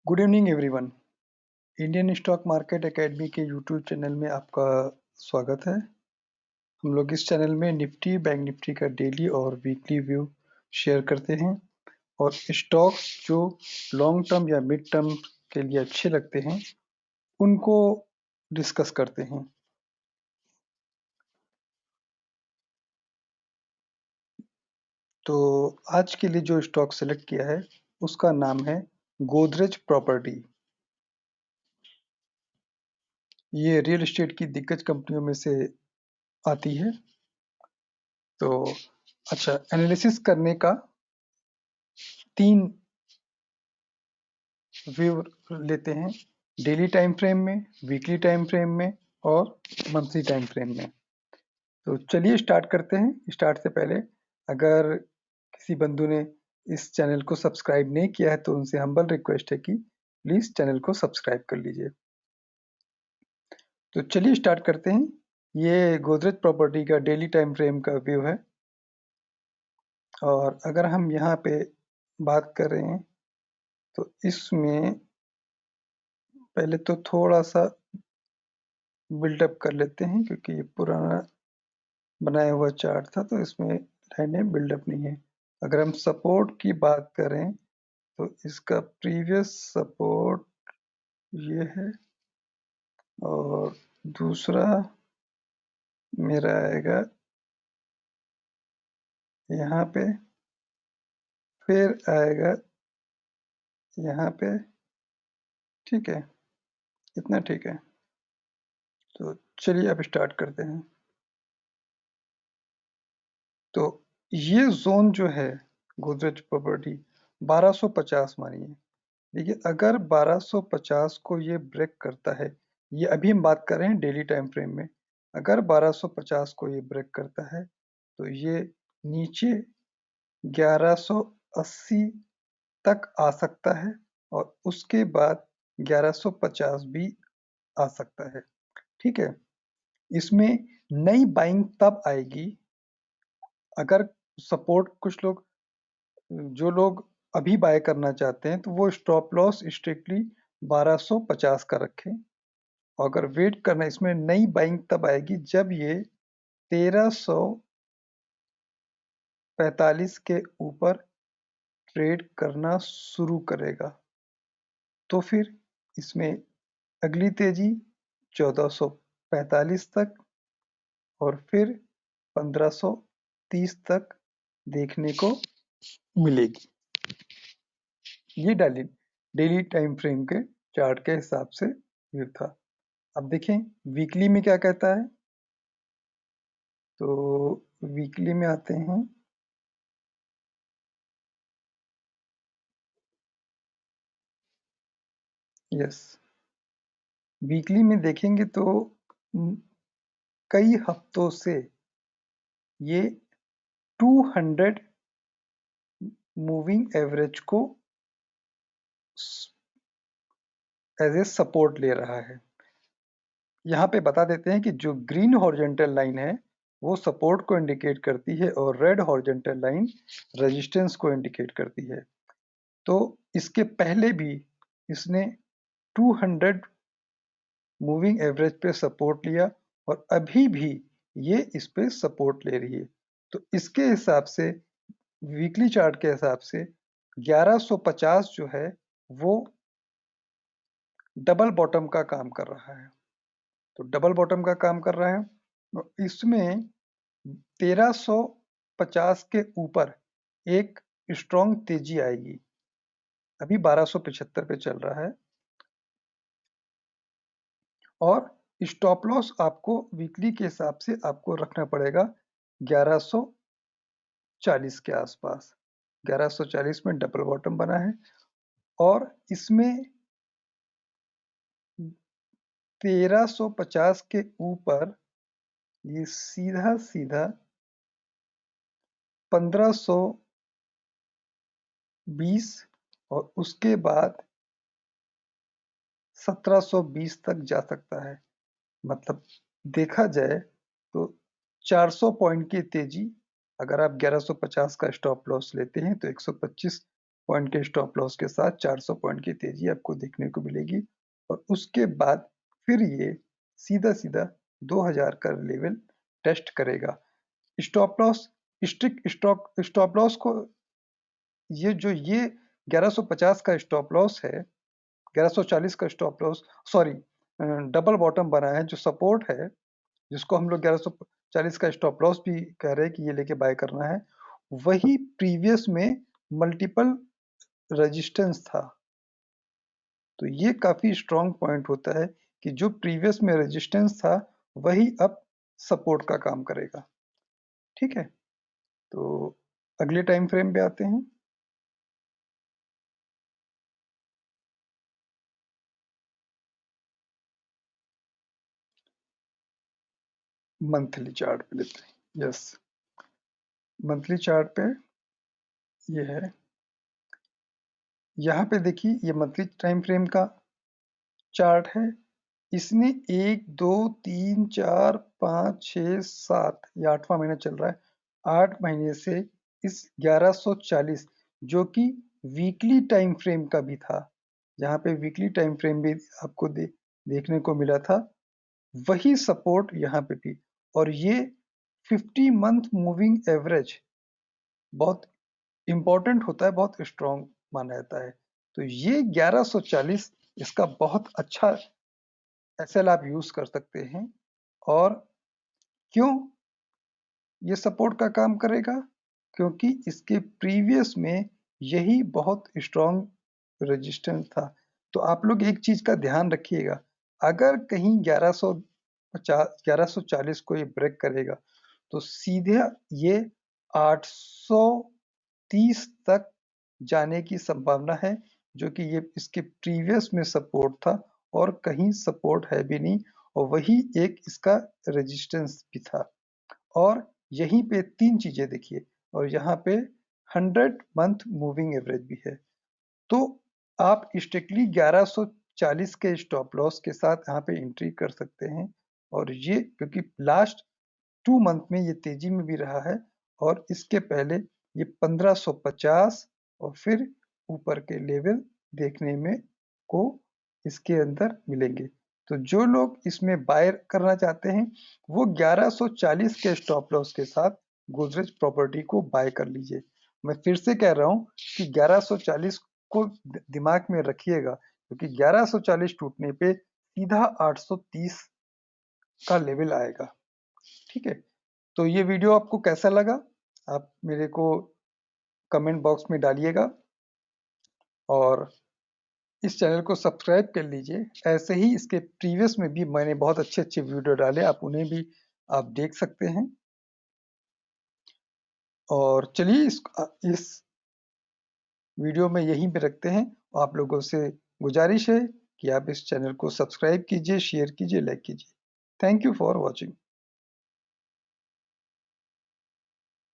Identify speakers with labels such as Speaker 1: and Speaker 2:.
Speaker 1: Good evening everyone. Indian stock market academy के YouTube channel में आपका स्वागत है। हम लोग इस चैनल में निफ्टी बैंक निफ्टी का डेली और वीकली व्यू शेयर करते हैं और स्टॉक्स जो लॉन्ग टर्म या मिड टर्म के लिए अच्छे लगते हैं उनको डिस्कस करते हैं। तो आज के लिए जो स्टॉक सेलेक्ट किया है उसका नाम है गोदरेज प्रॉपर्टी। ये रियल एस्टेट की दिग्गज कंपनियों में से आती है। तो अच्छा, एनालिसिस करने का 3 व्यू लेते हैं, डेली टाइम फ्रेम में, वीकली टाइम फ्रेम में और मंथली टाइम फ्रेम में। तो चलिए स्टार्ट करते हैं। स्टार्ट से पहले अगर किसी बंधु ने इस चैनल को सब्सक्राइब नहीं किया है तो उनसे हम्बल रिक्वेस्ट है कि प्लीज चैनल को सब्सक्राइब कर लीजिए। तो चलिए स्टार्ट करते हैं। ये गोदरेज प्रॉपर्टी का डेली टाइम फ्रेम का व्यू है और अगर हम यहाँ पे बात करें तो इसमें पहले तो थोड़ा सा बिल्डअप कर लेते हैं क्योंकि ये पुराना बनाया हुआ चार्ट था तो इसमें लाइनें बिल्डअप नहीं है। अगर हम सपोर्ट की बात करें तो इसका प्रीवियस सपोर्ट ये है और दूसरा मेरा आएगा यहाँ पे, फिर आएगा यहाँ पे। ठीक है, इतना ठीक है। तो चलिए अब स्टार्ट करते हैं। तो ये जोन जो है गोदरेज प्रॉपर्टी 1250 मानिए। देखिए अगर 1250 को ये ब्रेक करता है, ये अभी हम बात कर रहे हैं डेली टाइम फ्रेम में, अगर 1250 को ये ब्रेक करता है तो ये नीचे 1180 तक आ सकता है और उसके बाद 1150 भी आ सकता है। ठीक है, इसमें नई बाइंग तब आएगी अगर सपोर्ट, कुछ लोग जो लोग अभी बाय करना चाहते हैं तो वो स्टॉप लॉस स्ट्रिक्टली 1250 का रखें। और अगर वेट करना, इसमें नई बाइंग तब आएगी जब ये 1345 के ऊपर ट्रेड करना शुरू करेगा तो फिर इसमें अगली तेजी 1445 तक और फिर 1530 तक देखने को मिलेगी। ये डेली टाइम फ्रेम के चार्ट के हिसाब से व्यू था। अब देखें वीकली में क्या कहता है। तो वीकली में आते हैं। यस, वीकली में देखेंगे तो कई हफ्तों से ये 200 मूविंग एवरेज को एज ए सपोर्ट ले रहा है। यहाँ पे बता देते हैं कि जो ग्रीन हॉरिजॉन्टल लाइन है वो सपोर्ट को इंडिकेट करती है और रेड हॉरिजॉन्टल लाइन रेजिस्टेंस को इंडिकेट करती है। तो इसके पहले भी इसने 200 मूविंग एवरेज पे सपोर्ट लिया और अभी भी ये इस पे सपोर्ट ले रही है। तो इसके हिसाब से, वीकली चार्ट के हिसाब से 1150 जो है वो डबल बॉटम का काम कर रहा है। तो डबल बॉटम का काम कर रहा है तो इसमें 1350 के ऊपर एक स्ट्रॉन्ग तेजी आएगी। अभी 1275 पे चल रहा है और स्टॉप लॉस आपको वीकली के हिसाब से आपको रखना पड़ेगा 1140 के आसपास। 1140 में डबल बॉटम बना है और इसमें 1350 के ऊपर ये सीधा सीधा 1520 और उसके बाद 1720 तक जा सकता है। मतलब देखा जाए तो 400 पॉइंट की तेजी, अगर आप 1150 का स्टॉप लॉस लेते हैं तो 125 पॉइंट के स्टॉप लॉस के साथ 400 पॉइंट की तेजी आपको देखने को मिलेगी और उसके बाद फिर ये सीधा सीधा 2000 का लेवल टेस्ट करेगा। स्टॉप लॉस स्टॉप लॉस को ये 1150 का स्टॉप लॉस है, 1140 का stop loss, sorry double bottom बना है जो सपोर्ट है, जिसको हम लोग 1140 का स्टॉप लॉस भी कह रहे हैं कि ये लेके बाय करना है, वही प्रीवियस में मल्टीपल रेजिस्टेंस था। तो ये काफी स्ट्रॉन्ग पॉइंट होता है कि जो प्रीवियस में रेजिस्टेंस था वही अब सपोर्ट का काम करेगा। ठीक है, तो अगले टाइम फ्रेम पे आते हैं। मंथली चार्ट पे लेते हैं। यस, मंथली चार्ट पे ये है, यहाँ पे देखिए ये मंथली टाइम फ्रेम का चार्ट है। इसने 1 2 3 4 5 6 7 ये 8वां महीना चल रहा है। 8 महीने से इस 1140 जो कि वीकली टाइम फ्रेम का भी था, यहाँ पे वीकली टाइम फ्रेम भी आपको देखने को मिला था, वही सपोर्ट यहाँ पे भी। और ये 50 मंथ मूविंग एवरेज बहुत इंपॉर्टेंट होता है, बहुत स्ट्रॉन्ग माना जाता है। तो ये 1140 इसका बहुत अच्छा एसएल आप यूज कर सकते हैं। और क्यों ये सपोर्ट का काम करेगा? क्योंकि इसके प्रीवियस में यही बहुत स्ट्रॉन्ग रेजिस्टेंस था। तो आप लोग एक चीज का ध्यान रखिएगा, अगर कहीं 1140 को ये ब्रेक करेगा तो सीधे ये 830 तक जाने की संभावना है, जो कि ये इसके प्रीवियस में सपोर्ट था और कहीं सपोर्ट है भी नहीं, और वही एक इसका रेजिस्टेंस भी था। और यहीं पे 3 चीजें देखिए, और यहाँ पे 100 मंथ मूविंग एवरेज भी है। तो आप स्ट्रिक्टली 1140 के स्टॉप लॉस के साथ यहाँ पे एंट्री कर सकते हैं। और ये क्योंकि लास्ट 2 मंथ में ये तेजी में भी रहा है, और इसके पहले ये 1550 और फिर ऊपर के लेवल देखने में को इसके अंदर मिलेंगे। तो जो लोग इसमें बाय करना चाहते हैं वो 1140 के स्टॉप लॉस के साथ गोदरेज प्रॉपर्टी को बाय कर लीजिए। मैं फिर से कह रहा हूँ कि 1140 को दिमाग में रखिएगा, क्योंकि 1140 टूटने पे सीधा 830 का लेवल आएगा। ठीक है, तो ये वीडियो आपको कैसा लगा आप मेरे को कमेंट बॉक्स में डालिएगा, और इस चैनल को सब्सक्राइब कर लीजिए। ऐसे ही इसके प्रीवियस में भी मैंने बहुत अच्छे अच्छे वीडियो डाले, आप उन्हें भी आप देख सकते हैं। और चलिए इस वीडियो में यहीं पे रखते हैं। आप लोगों से गुजारिश है कि आप इस चैनल को सब्सक्राइब कीजिए, शेयर कीजिए, लाइक कीजिए। Thank you for watching.